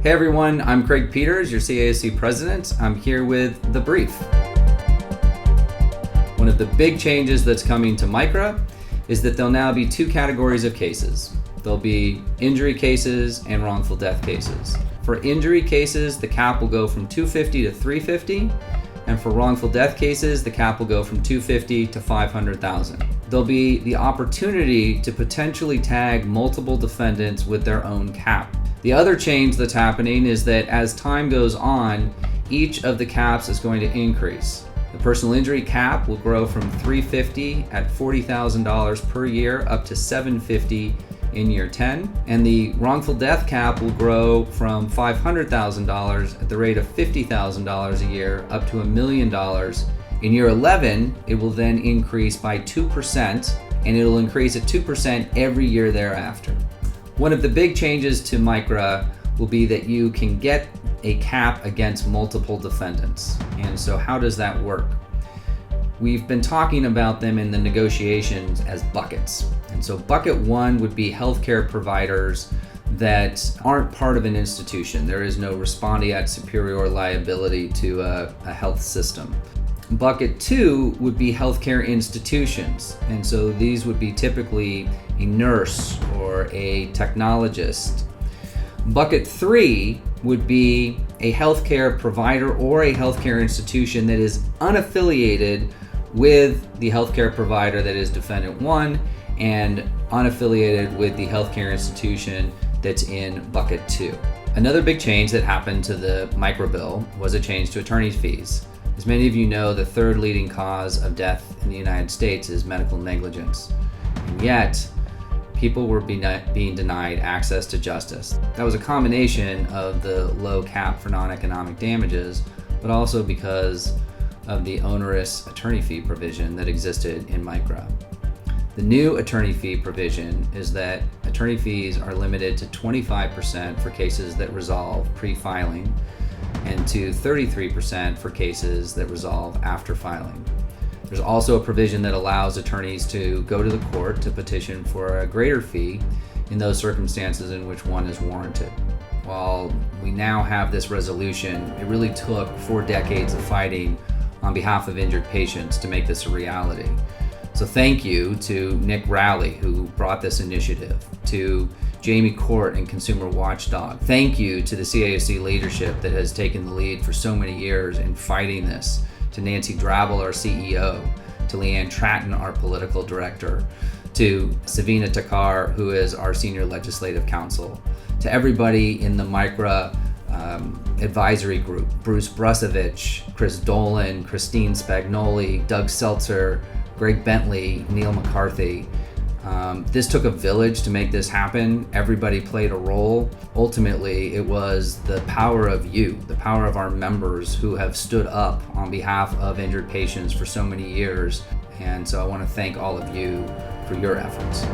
Hey everyone, I'm Craig Peters, your CAOC President. I'm here with The Brief. One of the big changes that's coming to MICRA is that there'll now be two categories of cases. There'll be injury cases and wrongful death cases. For injury cases, the cap will go from $250 to $350, and for wrongful death cases, the cap will go from $250 to $500,000. There'll be the opportunity to potentially tag multiple defendants with their own cap. The other change that's happening is that as time goes on, each of the caps is going to increase. The personal injury cap will grow from $350 at $40,000 per year up to $750 in year 10, and the wrongful death cap will grow from $500,000 at the rate of $50,000 a year up to $1 million. In year 11, it will then increase by 2%, and it'll increase at 2% every year thereafter. One of the big changes to MICRA will be that you can get a cap against multiple defendants. And so how does that work? We've been talking about them in the negotiations as buckets. And so bucket one would be healthcare providers that aren't part of an institution. There is no respondeat superior liability to a health system. Bucket two would be healthcare institutions. And so these would be typically a nurse or a technologist. Bucket three would be a healthcare provider or a healthcare institution that is unaffiliated with the healthcare provider that is defendant one and unaffiliated with the healthcare institution that's in bucket two. Another big change that happened to the MICRA bill was a change to attorney's fees. As many of you know, the third leading cause of death in the United States is medical negligence. And yet, people were being denied access to justice. That was a combination of the low cap for non-economic damages, but also because of the onerous attorney fee provision that existed in MICRA. The new attorney fee provision is that attorney fees are limited to 25% for cases that resolve pre-filing and to 33% for cases that resolve after filing. There's also a provision that allows attorneys to go to the court to petition for a greater fee in those circumstances in which one is warranted. While we now have this resolution, it really took 4 decades of fighting on behalf of injured patients to make this a reality. So thank you to Nick Rowley, who brought this initiative, to Jamie Court and Consumer Watchdog. Thank you to the CAOC leadership that has taken the lead for so many years in fighting this, to Nancy Drabble, our CEO, to Leanne Tratton, our political director, to Savina Takar, who is our senior legislative counsel, to everybody in the MICRA advisory group, Bruce Brusovich, Chris Dolan, Christine Spagnoli, Doug Seltzer, Greg Bentley, Neil McCarthy. This took a village to make this happen. Everybody played a role. Ultimately, it was the power of you, the power of our members who have stood up on behalf of injured patients for so many years. And so I want to thank all of you for your efforts.